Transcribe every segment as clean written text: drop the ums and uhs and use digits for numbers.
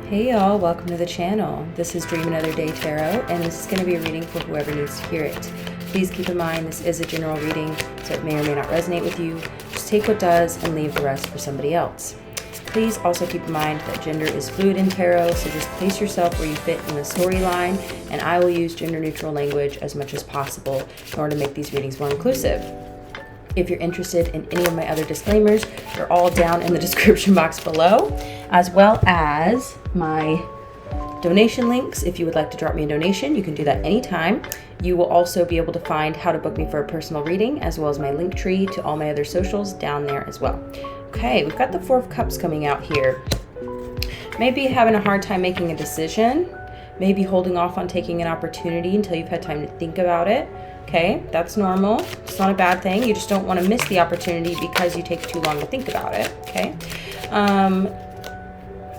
Hey y'all, welcome to the channel. This is Dream Another Day Tarot, and this is going to be a reading for whoever needs to hear it. Please keep in mind this is a general reading, so it may or may not resonate with you. Just take what does and leave the rest for somebody else. Please also keep in mind that gender is fluid in tarot, so just place yourself where you fit in the storyline, and I will use gender neutral language as much as possible in order to make these readings more inclusive. If you're interested in any of my other disclaimers, they're all down in the description box below, as well as my donation links. If you would like to drop me a donation, you can do that anytime. You will also be able to find how to book me for a personal reading, as well as my link tree to all my other socials down there as well. Okay, we've got the Four of Cups coming out here. Maybe having a hard time making a decision, maybe holding off on taking an opportunity until you've had time to think about it. Okay, that's normal. It's not a bad thing. You just don't want to miss the opportunity because you take too long to think about it. Okay.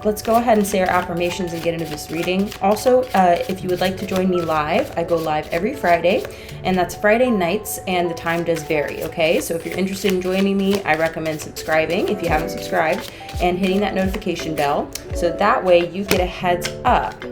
Let's go ahead and say our affirmations and get into this reading. Also, if you would like to join me live, I go live every Friday, and that's Friday nights, and the time does vary, okay? So if you're interested in joining me, I recommend subscribing if you haven't subscribed, and hitting that notification bell, so that way you get a heads up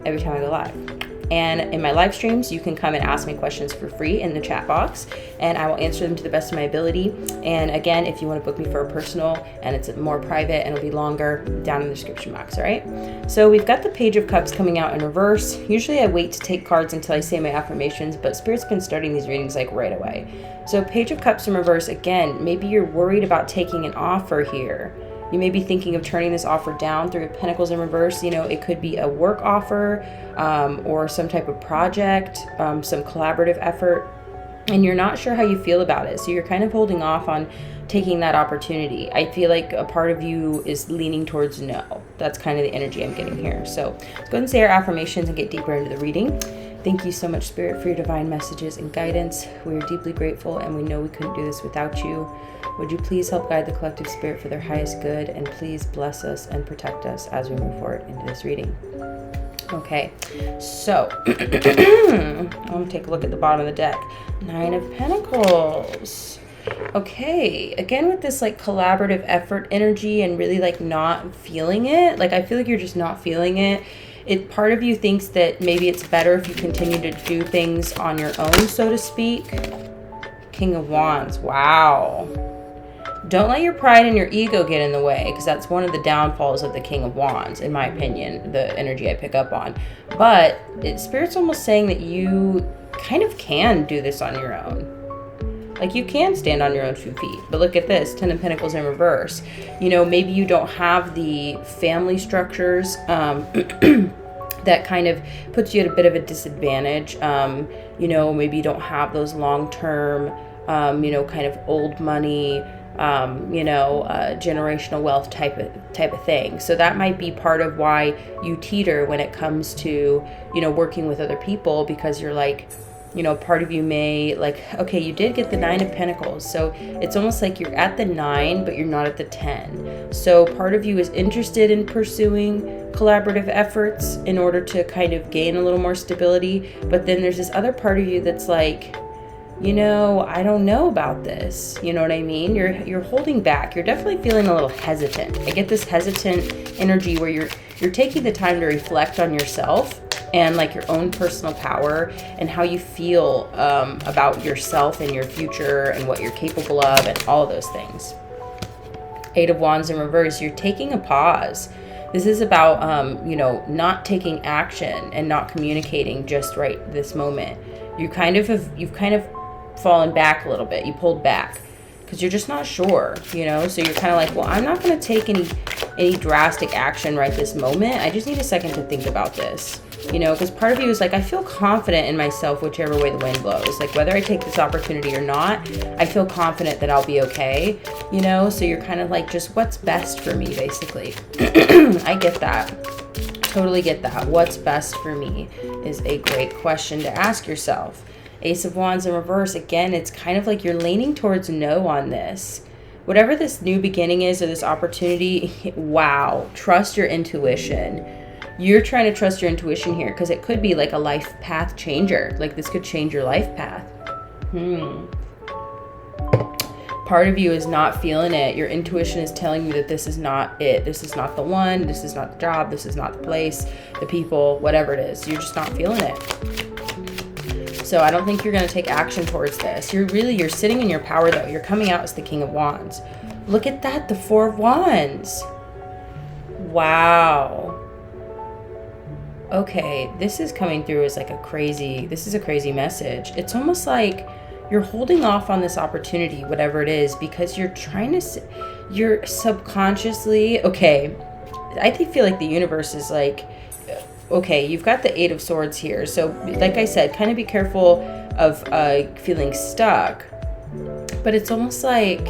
every time I go live. And in my live streams, you can come and ask me questions for free in the chat box, and I will answer them to the best of my ability. And again, if you want to book me for a personal and it's more private and it'll be longer, down in the description box, all right? So we've got the Page of Cups coming out in reverse. Usually I wait to take cards until I say my affirmations, but Spirit's been starting these readings like right away. So Page of Cups in reverse, again, maybe you're worried about taking an offer here. You may be thinking of turning this offer down. Three of Pentacles in reverse. You know, it could be a work offer or some type of project, some collaborative effort, and you're not sure how you feel about it. So you're kind of holding off on taking that opportunity. I feel like a part of you is leaning towards no. That's kind of the energy I'm getting here. So let's go ahead and say our affirmations and get deeper into the reading. Thank you so much, Spirit, for your divine messages and guidance. We are deeply grateful, and we know we couldn't do this without you. Would you please help guide the collective spirit for their highest good, and please bless us and protect us as we move forward into this reading. Okay, so I'm going to take a look at the bottom of the deck. Nine of Pentacles. Okay, again with this like collaborative effort energy and really like not feeling it. Like I feel like you're just not feeling it. Part of you thinks that maybe it's better if you continue to do things on your own, so to speak. King of Wands. Wow. Don't let your pride and your ego get in the way, because that's one of the downfalls of the King of Wands, in my opinion, the energy I pick up on. But Spirit's almost saying that you kind of can do this on your own. Like you can stand on your own 2 feet. But look at this, Ten of Pentacles in reverse. You know, maybe you don't have the family structures that kind of puts you at a bit of a disadvantage. You know, maybe you don't have those long-term, you know, kind of old money, you know, generational wealth type of thing. So that might be part of why you teeter when it comes to, you know, working with other people, because you're like, you know, part of you may like, okay, you did get the Nine of Pentacles. So it's almost like you're at the 9, but you're not at the 10. So part of you is interested in pursuing collaborative efforts in order to kind of gain a little more stability. But then there's this other part of you that's like, you know, I don't know about this. You know what I mean? You're holding back. You're definitely feeling a little hesitant. I get this hesitant energy where you're taking the time to reflect on yourself and like your own personal power and how you feel about yourself and your future and what you're capable of and all of those things. Eight of Wands in reverse. You're taking a pause. This is about, you know, not taking action and not communicating just right this moment. You've kind of fallen back a little bit. You pulled back because you're just not sure, you know? So you're kind of like, well, I'm not going to take any drastic action right this moment. I just need a second to think about this, you know, because part of you is like, I feel confident in myself, whichever way the wind blows. Like whether I take this opportunity or not, I feel confident that I'll be okay, you know? So you're kind of like, just what's best for me, basically. I get that. Totally get that. What's best for me is a great question to ask yourself. Ace of Wands in reverse. Again, it's kind of like you're leaning towards no on this. Whatever this new beginning is or this opportunity, wow, trust your intuition. You're trying to trust your intuition here because it could be like a life path changer. Like this could change your life path. part of you is not feeling it. Your intuition is telling you that this is not it. This is not the one. This is not the job. This is not the place, the people, whatever it is. You're just not feeling it. So I don't think you're going to take action towards this. You're sitting in your power though. You're coming out as the King of Wands. Look at that, the Four of Wands. Wow. Okay, this is coming through as like this is a crazy message. It's almost like you're holding off on this opportunity, whatever it is, because you're subconsciously, okay, I feel like the universe is like, okay, you've got the Eight of Swords here. So like I said, kind of be careful of feeling stuck, but it's almost like,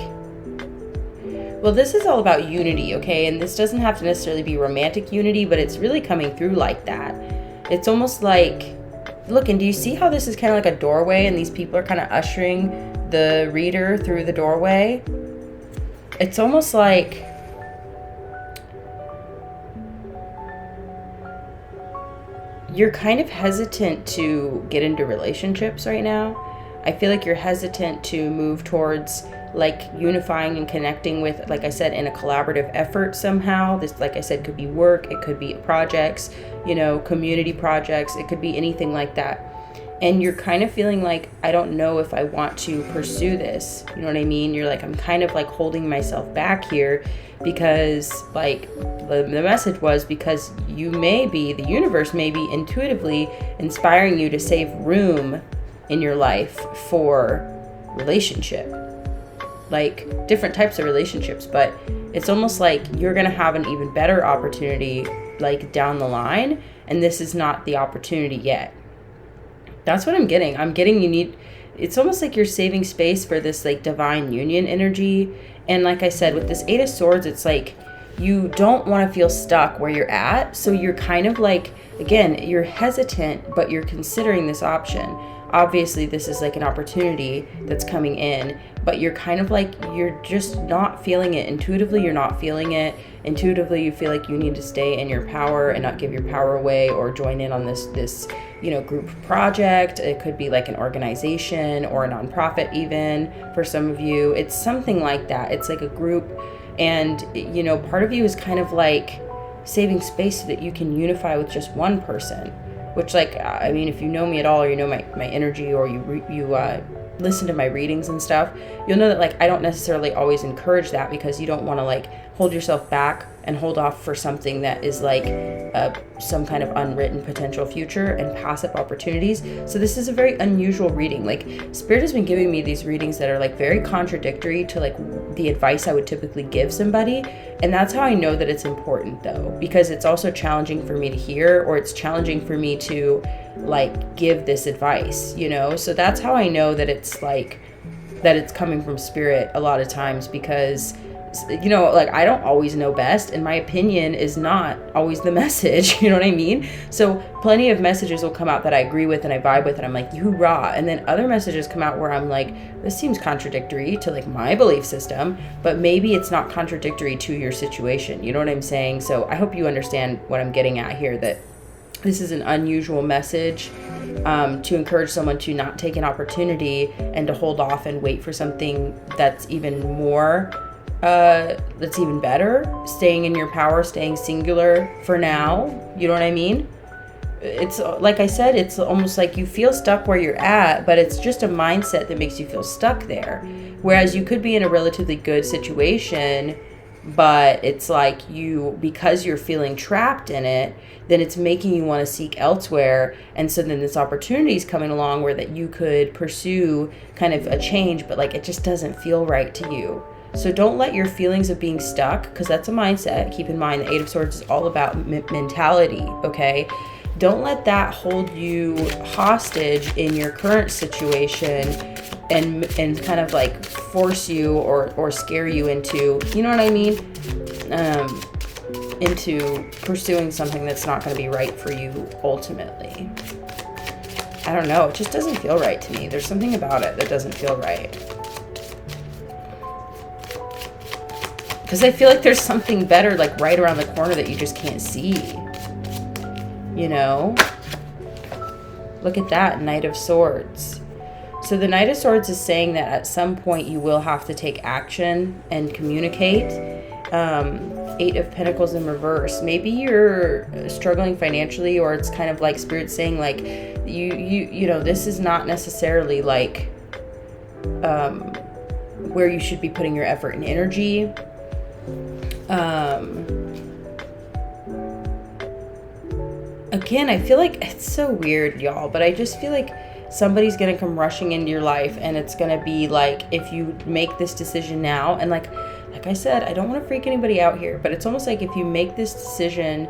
well, this is all about unity, okay? And this doesn't have to necessarily be romantic unity, but it's really coming through like that. It's almost like, look, and do you see how this is kind of like a doorway and these people are kind of ushering the reader through the doorway? It's almost like you're kind of hesitant to get into relationships right now. I feel like you're hesitant to move towards like unifying and connecting with, like I said, in a collaborative effort somehow. This, like I said, could be work, it could be projects, you know, community projects, it could be anything like that. And you're kind of feeling like, I don't know if I want to pursue this. You know what I mean? You're like, I'm kind of like holding myself back here because like the message was because the universe may be intuitively inspiring you to save room in your life for relationship, like different types of relationships. But it's almost like you're gonna have an even better opportunity like down the line, and this is not the opportunity yet. That's what I'm getting. It's almost like you're saving space for this like divine union energy. And like I said, with this Eight of Swords, it's like you don't want to feel stuck where you're at. So you're kind of like, again, you're hesitant, but you're considering this option. Obviously, this is like an opportunity that's coming in, but you're kind of like, you're just not feeling it. Intuitively, you're not feeling it. Intuitively, you feel like you need to stay in your power and not give your power away or join in on this group project. It could be like an organization or a nonprofit even for some of you. It's something like that. It's like a group, and part of you is kind of like saving space so that you can unify with just one person, which, like, I mean, if you know me at all, or you know my energy, or you listen to my readings and stuff, you'll know that like I don't necessarily always encourage that, because you don't want to like hold yourself back and hold off for something that is like some kind of unwritten potential future and pass up opportunities. So this is a very unusual reading. Like, Spirit has been giving me these readings that are like very contradictory to like the advice I would typically give somebody. And that's how I know that it's important, though, because it's also challenging for me to hear, or it's challenging for me to like give this advice, so that's how I know that it's like that it's coming from Spirit a lot of times, because like I don't always know best, and my opinion is not always the message, you know what I mean? So plenty of messages will come out that I agree with and I vibe with, and I'm like, hoorah. And then other messages come out where I'm like, this seems contradictory to like my belief system, but maybe it's not contradictory to your situation, you know what I'm saying? So I hope you understand what I'm getting at here, that this is an unusual message to encourage someone to not take an opportunity and to hold off and wait for something that's even more that's even better, staying in your power, staying singular for now, you know what I mean? It's like I said, it's almost like you feel stuck where you're at, but it's just a mindset that makes you feel stuck there. Whereas you could be in a relatively good situation, but it's like because you're feeling trapped in it, then it's making you want to seek elsewhere. And so then this opportunity is coming along where that you could pursue kind of a change, but like it just doesn't feel right to you. So don't let your feelings of being stuck, because that's a mindset. Keep in mind, the Eight of Swords is all about mentality, okay? Don't let that hold you hostage in your current situation and kind of like force you or scare you into, you know what I mean? Into pursuing something that's not going to be right for you ultimately. I don't know. It just doesn't feel right to me. There's something about it that doesn't feel right. Because I feel like there's something better like right around the corner that you just can't see. Look at that, Knight of Swords. So the Knight of Swords is saying that at some point you will have to take action and communicate. Eight of Pentacles in reverse. Maybe you're struggling financially, or it's kind of like Spirit saying like you know, this is not necessarily like where you should be putting your effort and energy. Again, I feel like it's so weird, y'all, but I just feel like somebody's gonna come rushing into your life, and it's gonna be like, if you make this decision now, and like I said, I don't want to freak anybody out here, but it's almost like if you make this decision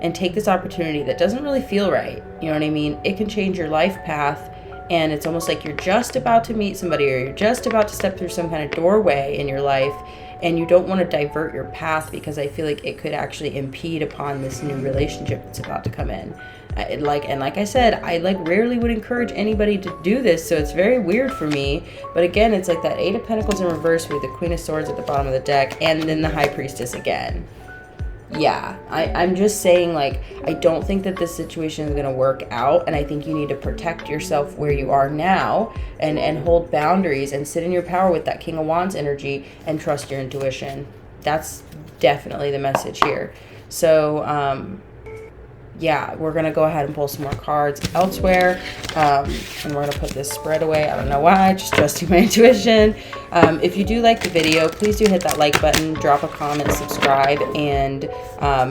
and take this opportunity that doesn't really feel right, you know what I mean? It can change your life path, and it's almost like you're just about to meet somebody, or you're just about to step through some kind of doorway in your life, and you don't want to divert your path, because I feel like it could actually impede upon this new relationship that's about to come in. Like I said, I like rarely would encourage anybody to do this, so it's very weird for me. But again, it's like that Eight of Pentacles in reverse with the Queen of Swords at the bottom of the deck, and then the High Priestess again. Yeah, I'm just saying, like, I don't think that this situation is going to work out, and I think you need to protect yourself where you are now, and hold boundaries, and sit in your power with that King of Wands energy, and trust your intuition. That's definitely the message here. So, yeah, we're going to go ahead and pull some more cards elsewhere, and we're going to put this spread away. I don't know why, just trusting my intuition. If you do like the video, please do hit that like button, drop a comment, subscribe, and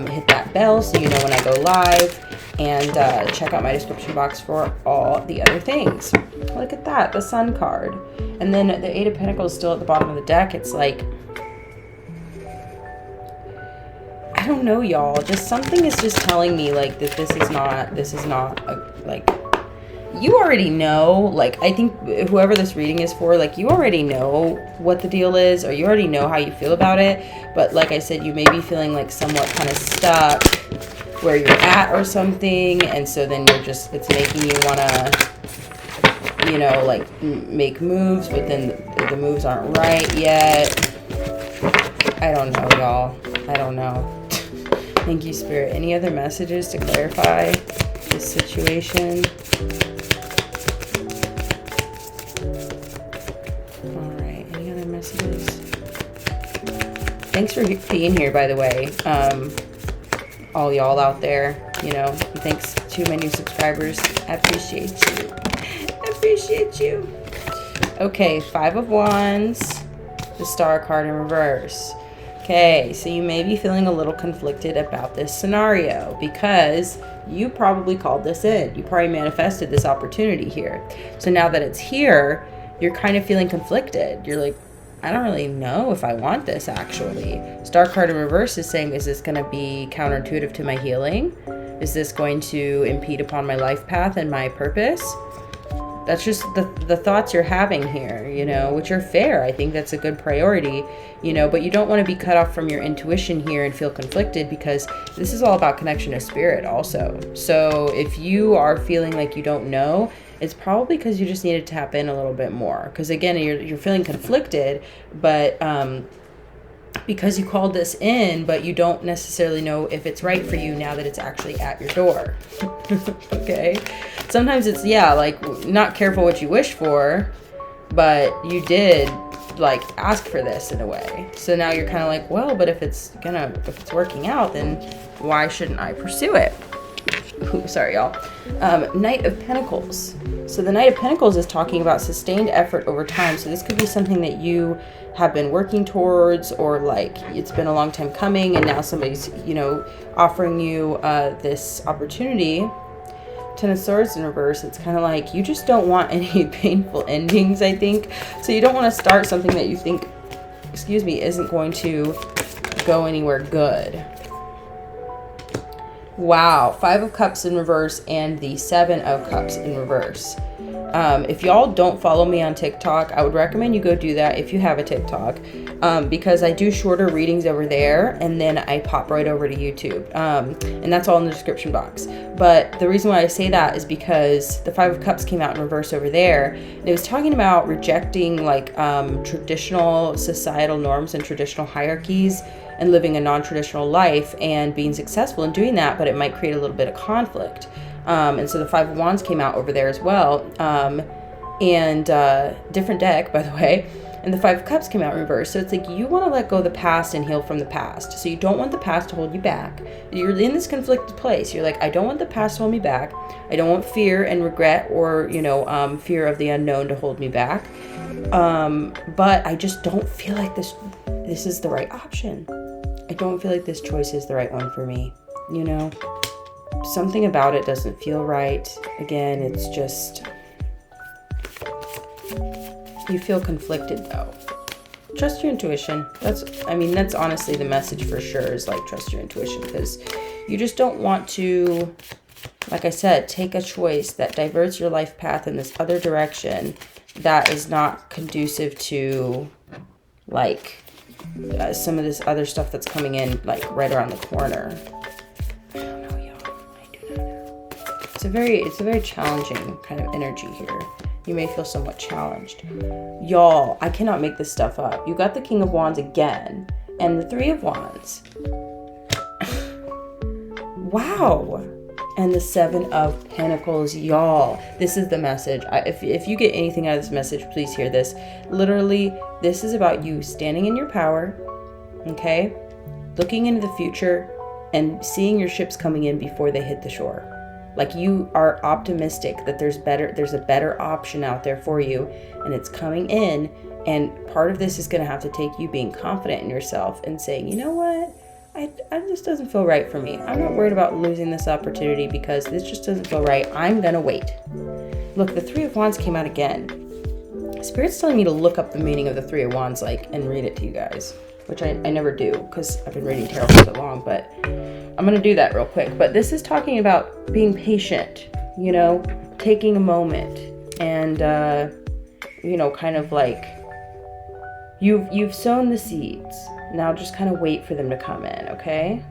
hit that bell so you know when I go live, and check out my description box for all the other things. Look at that, the Sun card. And then the Eight of Pentacles is still at the bottom of the deck. It's like, I don't know, y'all. Just something is just telling me like that this is not a, like, you already know. Like, I think whoever this reading is for, like, you already know what the deal is, or you already know how you feel about it. But like I said, you may be feeling like somewhat kind of stuck where you're at or something, and so then you're just, it's making you want to, you know, like make moves, but then the moves aren't right yet. I don't know, y'all. I don't know. Thank you, Spirit. Any other messages to clarify this situation? All right. Any other messages? Thanks for being here, by the way. All y'all out there, you know, thanks to my new subscribers. I appreciate you. I appreciate you. Okay, Five of Wands, the Star card in reverse. Okay, so you may be feeling a little conflicted about this scenario because you probably called this in. You probably manifested this opportunity here. So now that it's here, you're kind of feeling conflicted. You're like, I don't really know if I want this, actually. Star card in reverse is saying, is this going to be counterintuitive to my healing? Is this going to impede upon my life path and my purpose? That's just the thoughts you're having here, you know, which are fair. I think that's a good priority, you know, but you don't want to be cut off from your intuition here and feel conflicted, because this is all about connection to spirit also. So if you are feeling like you don't know, it's probably because you just need to tap in a little bit more. Because again, you're feeling conflicted, but because you called this in, but you don't necessarily know if it's right for you now that it's actually at your door. Okay. Sometimes it's, yeah, like not careful what you wish for, but you did like ask for this in a way. So now you're kind of like, well, but if it's working out, then why shouldn't I pursue it? Ooh, sorry, y'all. Knight of Pentacles. So the Knight of Pentacles is talking about sustained effort over time. So this could be something that you have been working towards, or like it's been a long time coming, and now somebody's, you know, offering you this opportunity. Ten of Swords in reverse, it's kind of like you just don't want any painful endings, I think. So you don't want to start something that you think, excuse me, isn't going to go anywhere good. Wow, Five of Cups in reverse and the Seven of Cups in reverse. If y'all don't follow me on TikTok, I would recommend you go do that if you have a TikTok, because I do shorter readings over there, and then I pop right over to YouTube, and that's all in the description box. But the reason why I say that is because the Five of Cups came out in reverse over there, and it was talking about rejecting like traditional societal norms and traditional hierarchies, and living a non-traditional life and being successful in doing that, but it might create a little bit of conflict. And so the Five of Wands came out over there as well. And different deck, by the way. And the 5 of Cups came out in reverse. So it's like you want to let go of the past and heal from the past. So you don't want the past to hold you back. You're in this conflicted place. You're like, I don't want the past to hold me back. I don't want fear and regret or, fear of the unknown to hold me back. But I just don't feel like this is the right option. I don't feel like this choice is the right one for me. Something about it doesn't feel right. Again, it's just... You feel conflicted though. Trust your intuition. That's honestly the message for sure, is like trust your intuition, because you just don't want to, like I said, take a choice that diverts your life path in this other direction that is not conducive to like some of this other stuff that's coming in like right around the corner. I don't know, y'all. I do not know. It's a very challenging kind of energy here. You may feel somewhat challenged. Y'all, I cannot make this stuff up. You got the King of Wands again, and the 3 of Wands. Wow. And the 7 of Pentacles, y'all. This is the message. If you get anything out of this message, please hear this. Literally, this is about you standing in your power, okay? Looking into the future and seeing your ships coming in before they hit the shore. Like you are optimistic that there's a better option out there for you, and it's coming in. And part of this is going to have to take you being confident in yourself and saying, you know what? This doesn't feel right for me. I'm not worried about losing this opportunity because this just doesn't feel right. I'm going to wait. Look, the 3 of Wands came out again. Spirit's telling me to look up the meaning of the 3 of Wands, and read it to you guys, which I never do because I've been reading tarot for so long, but I'm going to do that real quick. But this is talking about being patient, taking a moment and, kind of like you've sown the seeds. Now just kind of wait for them to come in, okay?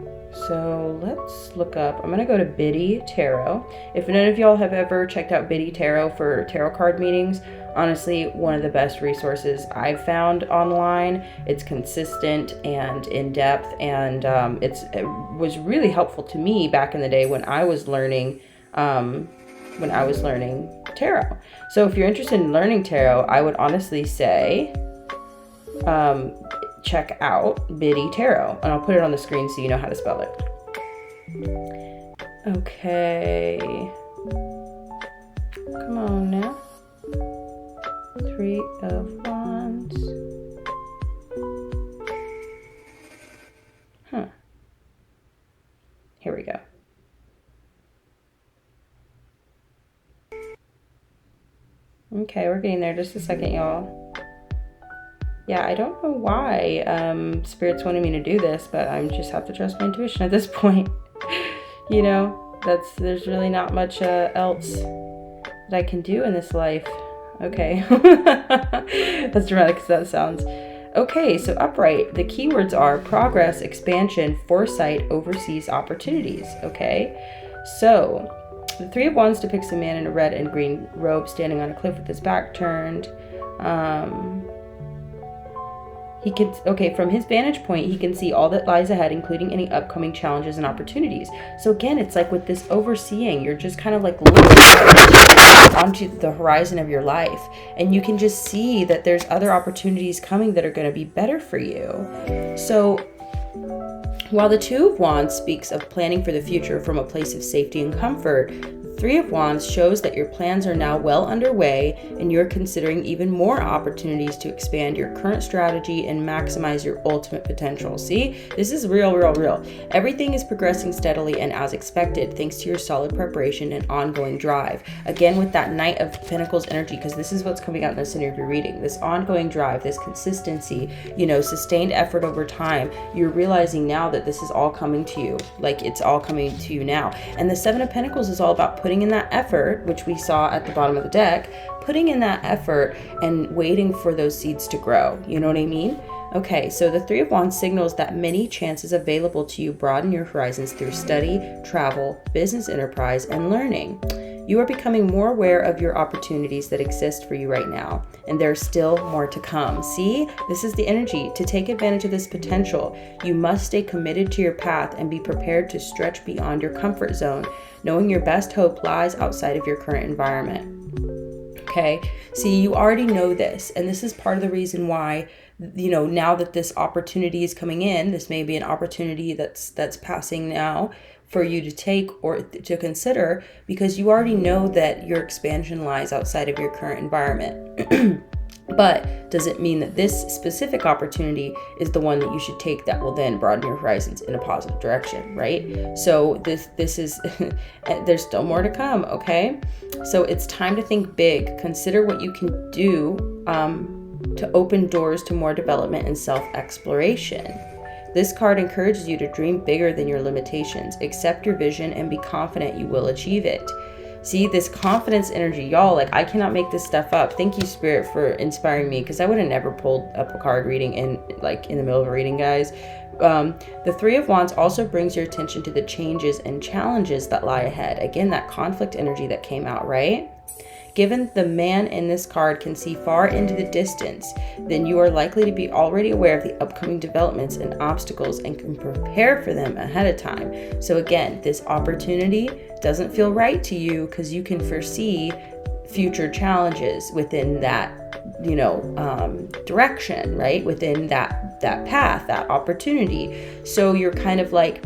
So let's look up. I'm going to go to Biddy Tarot. If none of y'all have ever checked out Biddy Tarot for tarot card meetings, honestly, one of the best resources I've found online. It's consistent and in-depth, and it was really helpful to me back in the day when I was learning tarot. So if you're interested in learning tarot, I would honestly say check out Biddy Tarot, and I'll put it on the screen so you know how to spell it. Okay. Come on now. 3 of Wands. Here we go. Okay, we're getting there. Just a second, y'all. Yeah, I don't know why Spirit's wanting me to do this, but I just have to trust my intuition at this point. There's really not much else that I can do in this life. Okay. As dramatic as that sounds. Okay, so upright, the keywords are progress, expansion, foresight, overseas opportunities. Okay, so the 3 of Wands depicts a man in a red and green robe standing on a cliff with his back turned. From his vantage point, he can see all that lies ahead, including any upcoming challenges and opportunities. So again, it's like with this overseeing, you're just kind of like looking onto the horizon of your life, and you can just see that there's other opportunities coming that are going to be better for you. So while the 2 of Wands speaks of planning for the future from a place of safety and comfort, the 3 of Wands shows that your plans are now well underway and you're considering even more opportunities to expand your current strategy and maximize your ultimate potential. See, this is real. Everything is progressing steadily and as expected thanks to your solid preparation and ongoing drive. Again, with that Knight of Pentacles energy, because this is what's coming out in the center of your reading, this ongoing drive, this consistency, sustained effort over time. You're realizing now that this is all coming to you. Like, it's all coming to you now. And the 7 of Pentacles is all about putting in that effort, which we saw at the bottom of the deck, putting in that effort and waiting for those seeds to grow. You know what I mean? Okay, so the 3 of Wands signals that many chances available to you broaden your horizons through study, travel, business enterprise, and learning. You are becoming more aware of your opportunities that exist for you right now, and there's still more to come. See, this is the energy. To take advantage of this potential, you must stay committed to your path and be prepared to stretch beyond your comfort zone, knowing your best hope lies outside of your current environment. okay? See, you already know this, and this is part of the reason why, you know, now that this opportunity is coming in, this may be an opportunity that's passing now for you to take or to consider, because you already know that your expansion lies outside of your current environment. But does it mean that this specific opportunity is the one that you should take that will then broaden your horizons in a positive direction, right? So this is, there's still more to come, okay? So it's time to think big. Consider what you can do to open doors to more development and self-exploration. This card encourages you to dream bigger than your limitations. Accept your vision and be confident you will achieve it. See, this confidence energy, y'all, like, I cannot make this stuff up. Thank you, Spirit, for inspiring me, because I would have never pulled up a card reading in the middle of a reading, guys. The Three of Wands also brings your attention to the changes and challenges that lie ahead. Again, that conflict energy that came out, right? Given the man in this card can see far into the distance, then you are likely to be already aware of the upcoming developments and obstacles and can prepare for them ahead of time. So again, this opportunity doesn't feel right to you because you can foresee future challenges within that, you know, direction, right? Within that path, that opportunity. So you're kind of like,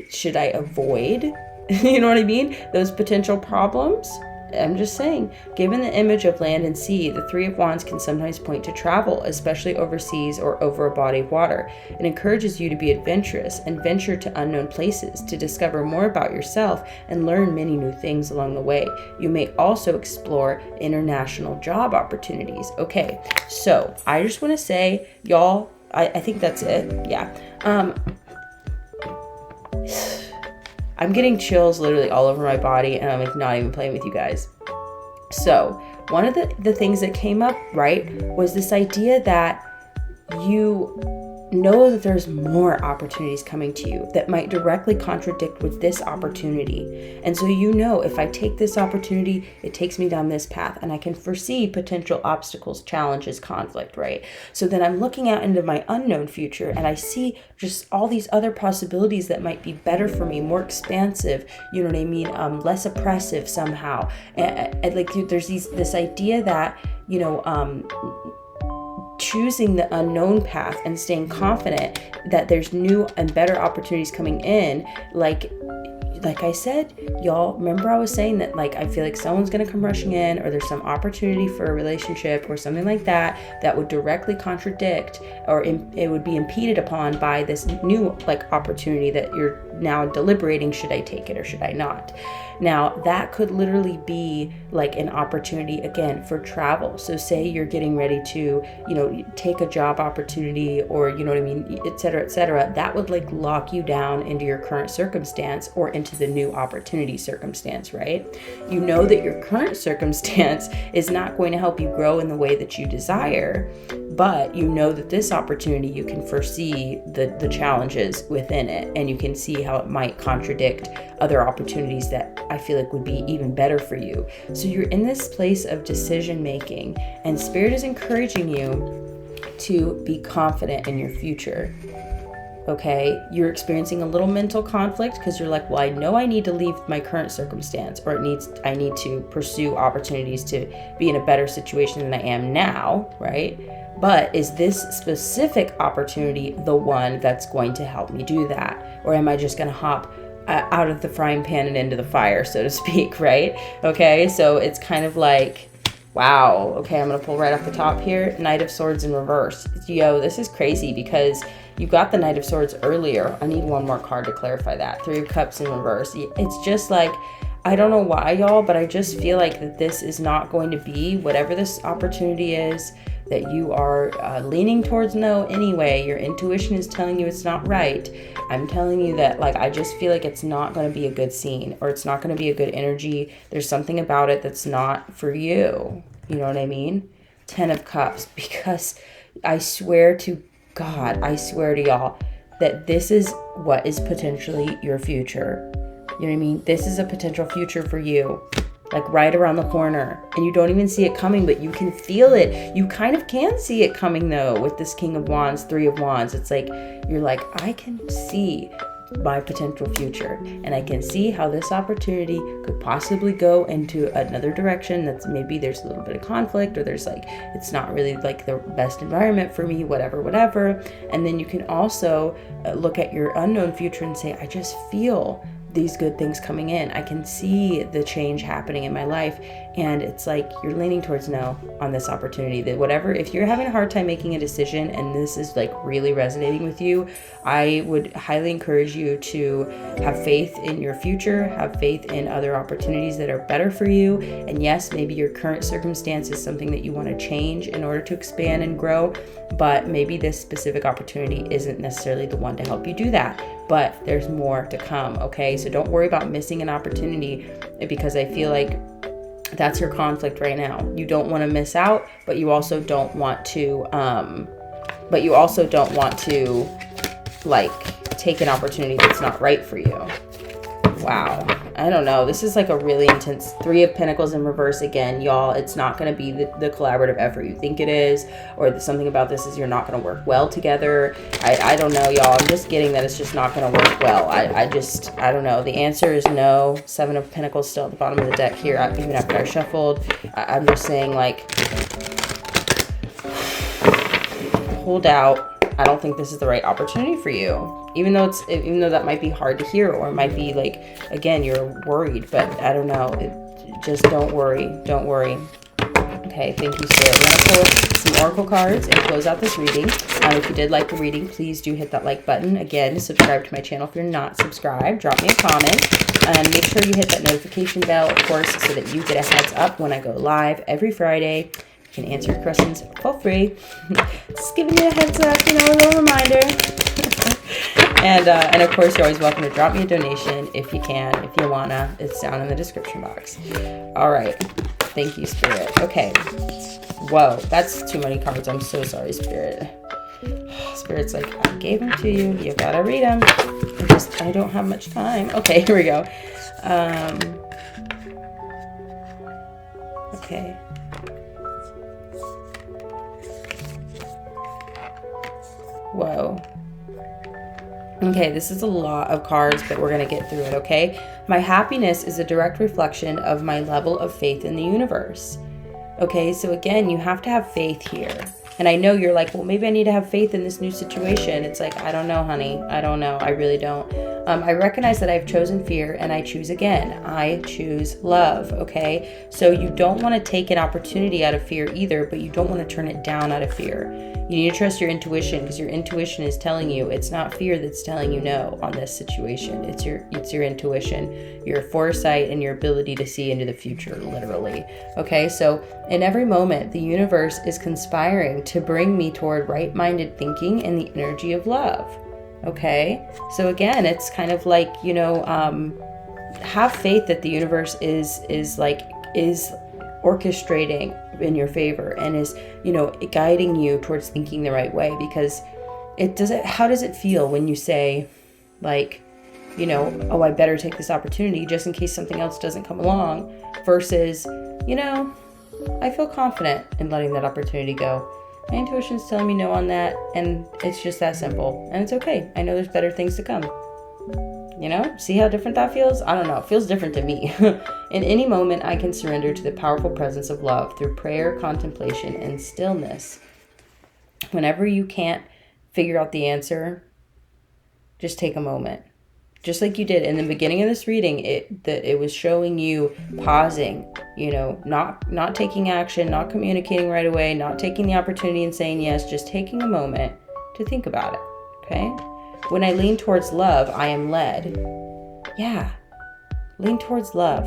should I avoid, you know what I mean? Those potential problems? I'm just saying, given the image of land and sea, the Three of Wands can sometimes point to travel, especially overseas or over a body of water. It encourages you to be adventurous and venture to unknown places, to discover more about yourself and learn many new things along the way. You may also explore international job opportunities. Okay, so I just want to say, y'all, I think that's it. Yeah. I'm getting chills literally all over my body, and I'm like not even playing with you guys. So one of the things that came up, right, was this idea that you know that there's more opportunities coming to you that might directly contradict with this opportunity. And so, you know, if I take this opportunity, it takes me down this path, and I can foresee potential obstacles, challenges, conflict, right? So then I'm looking out into my unknown future, and I see just all these other possibilities that might be better for me, more expansive, you know what I mean? Less oppressive somehow. And like, there's this idea that, you know, choosing the unknown path and staying confident that there's new and better opportunities coming in. Like I said, y'all, remember I was saying that, like, I feel like someone's going to come rushing in, or there's some opportunity for a relationship or something like that would directly contradict, or it would be impeded upon by this new, like, opportunity that you're now deliberating, should I take it or should I not? Now, that could literally be like an opportunity, again, for travel. So say you're getting ready to, you know, take a job opportunity, or, you know what I mean, et cetera, et cetera. That would like lock you down into your current circumstance or into the new opportunity circumstance, right? You know that your current circumstance is not going to help you grow in the way that you desire, but you know that this opportunity, you can foresee the challenges within it, and you can see how it might contradict other opportunities that I feel like would be even better for you. So you're in this place of decision making, and Spirit is encouraging you to be confident in your future. Okay, you're experiencing a little mental conflict because you're like, well, I know I need to leave my current circumstance, or I need to pursue opportunities to be in a better situation than I am now, right? But is this specific opportunity the one that's going to help me do that? Or am I just going to hop out of the frying pan and into the fire, so to speak, right? Okay, so it's kind of like, wow, okay, I'm going to pull right off the top here. Knight of Swords in reverse. Yo, this is crazy because you got the Knight of Swords earlier. I need one more card to clarify that. Three of Cups in reverse. It's just like, I don't know why, y'all, but I just feel like that this is not going to be whatever this opportunity is that you are leaning towards no anyway. Your intuition is telling you it's not right. I'm telling you that, like, I just feel like it's not going to be a good scene, or it's not going to be a good energy. There's something about it that's not for you. You know what I mean? 10 of Cups, because I swear to God, I swear to y'all that this is what is potentially your future. You know what I mean? This is a potential future for you, like right around the corner, and you don't even see it coming, but you can feel it. You kind of can see it coming though with this King of Wands, Three of Wands. It's like, you're like, I can see my potential future. And I can see how this opportunity could possibly go into another direction that's maybe there's a little bit of conflict, or there's like, it's not really like the best environment for me, whatever. And then you can also look at your unknown future and say, I just feel these good things coming in. I can see the change happening in my life. And it's like you're leaning towards no on this opportunity. That whatever, if you're having a hard time making a decision and this is like really resonating with you, I would highly encourage you to have faith in your future, have faith in other opportunities that are better for you. And yes, maybe your current circumstance is something that you want to change in order to expand and grow, but maybe this specific opportunity isn't necessarily the one to help you do that. But there's more to come, okay? So don't worry about missing an opportunity, because I feel like that's your conflict right now. You don't want to miss out, but you also don't want to like take an opportunity that's not right for you. Wow. I don't know. This is like a really intense 3 of Pentacles in reverse again, y'all. It's not going to be the collaborative effort you think it is, or something about this is you're not going to work well together. I don't know, y'all. I'm just getting that it's just not going to work well. I don't know. The answer is no. 7 of Pentacles still at the bottom of the deck here, even after I shuffled. I'm just saying, like, hold out. I don't think this is the right opportunity for you. Even though that might be hard to hear, or it might be like, again, you're worried, but I don't know. Just don't worry. Don't worry. Okay, thank you, Spirit. We're going to pull some oracle cards and close out this reading. If you did like the reading, please do hit that like button. Again, subscribe to my channel if you're not subscribed. Drop me a comment. And make sure you hit that notification bell, of course, so that you get a heads up when I go live every Friday. You can answer your questions for free. Just giving you a heads up, a little reminder. And of course, you're always welcome to drop me a donation if you can, if you wanna. It's down in the description box. All right. Thank you, Spirit. Okay. Whoa, that's too many cards. I'm so sorry, Spirit. Spirit's like, I gave them to you. You gotta read them. I don't have much time. Okay, here we go. Okay. Whoa. Okay, this is a lot of cards, but we're going to get through it, okay? My happiness is a direct reflection of my level of faith in the universe. Okay, so again, you have to have faith here. And I know you're like, well, maybe I need to have faith in this new situation. It's like, I don't know, honey. I don't know. I really don't. I recognize that I've chosen fear and I choose again. I choose love, okay? So you don't want to take an opportunity out of fear either, but you don't want to turn it down out of fear. You need to trust your intuition, because your intuition is telling you, it's not fear that's telling you no on this situation. It's your intuition, your foresight, and your ability to see into the future, literally. Okay, so in every moment, the universe is conspiring to bring me toward right-minded thinking and the energy of love. Okay, so again, it's kind of like, have faith that the universe is orchestrating in your favor and is, guiding you towards thinking the right way, because how does it feel when you say, like, oh, I better take this opportunity just in case something else doesn't come along, versus, I feel confident in letting that opportunity go. My intuition's telling me no on that, and it's just that simple. And it's okay. I know there's better things to come. See how different that feels? I don't know. It feels different to me. In any moment, I can surrender to the powerful presence of love through prayer, contemplation, and stillness. Whenever you can't figure out the answer, just take a moment. Just like you did in the beginning of this reading, it was showing you pausing, not taking action, not communicating right away, not taking the opportunity and saying yes, just taking a moment to think about it, okay? When I lean towards love, I am led. Yeah, lean towards love.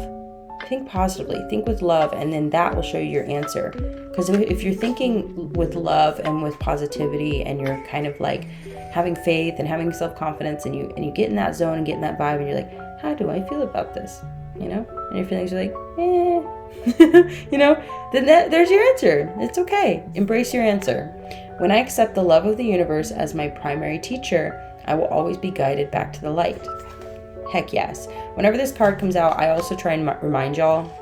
Think positively, think with love, and then that will show you your answer. Because if you're thinking with love and with positivity, and you're kind of like having faith and having self-confidence, and you get in that zone and get in that vibe, and you're like, how do I feel about this? And your feelings are like, then there's your answer. It's okay. Embrace your answer. When I accept the love of the universe as my primary teacher, I will always be guided back to the light. Heck yes. Whenever this card comes out, I also try and remind y'all,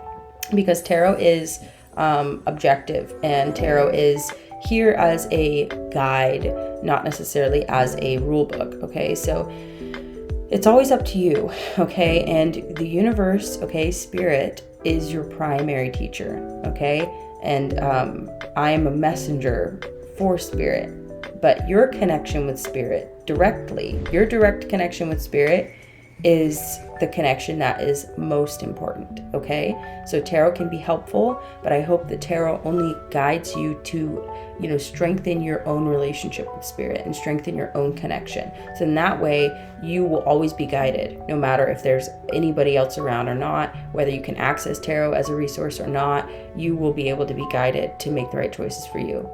because tarot is objective, and tarot is here as a guide, not necessarily as a rule book. Okay, so it's always up to you, okay? And the universe, okay, spirit is your primary teacher, okay? And I am a messenger for spirit, but your connection with spirit directly, your direct connection with spirit is the connection that is most important, okay? So tarot can be helpful, but I hope the tarot only guides you to, strengthen your own relationship with spirit and strengthen your own connection. So in that way, you will always be guided, no matter if there's anybody else around or not, whether you can access tarot as a resource or not, you will be able to be guided to make the right choices for you,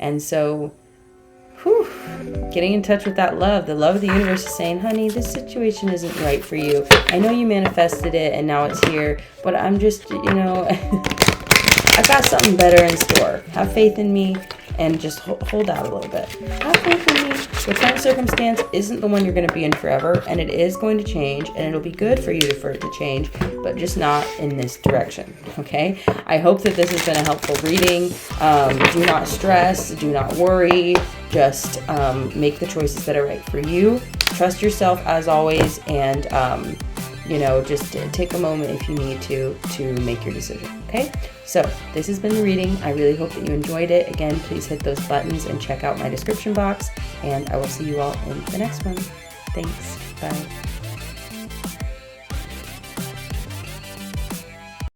And so, getting in touch with that love, the love of the universe is saying, honey, this situation isn't right for you. I know you manifested it and now it's here, but I'm just, I've got something better in store. Have faith in me and just hold out a little bit. Have faith in me. The current circumstance isn't the one you're going to be in forever, and it is going to change, and it'll be good for you for it to change, but just not in this direction, okay? I hope that this has been a helpful reading. Do not stress. Do not worry. Just make the choices that are right for you. Trust yourself as always, and just take a moment if you need to make your decision, okay? So this has been the reading. I really hope that you enjoyed it. Again, please hit those buttons and check out my description box, and I will see you all in the next one. Thanks. Bye.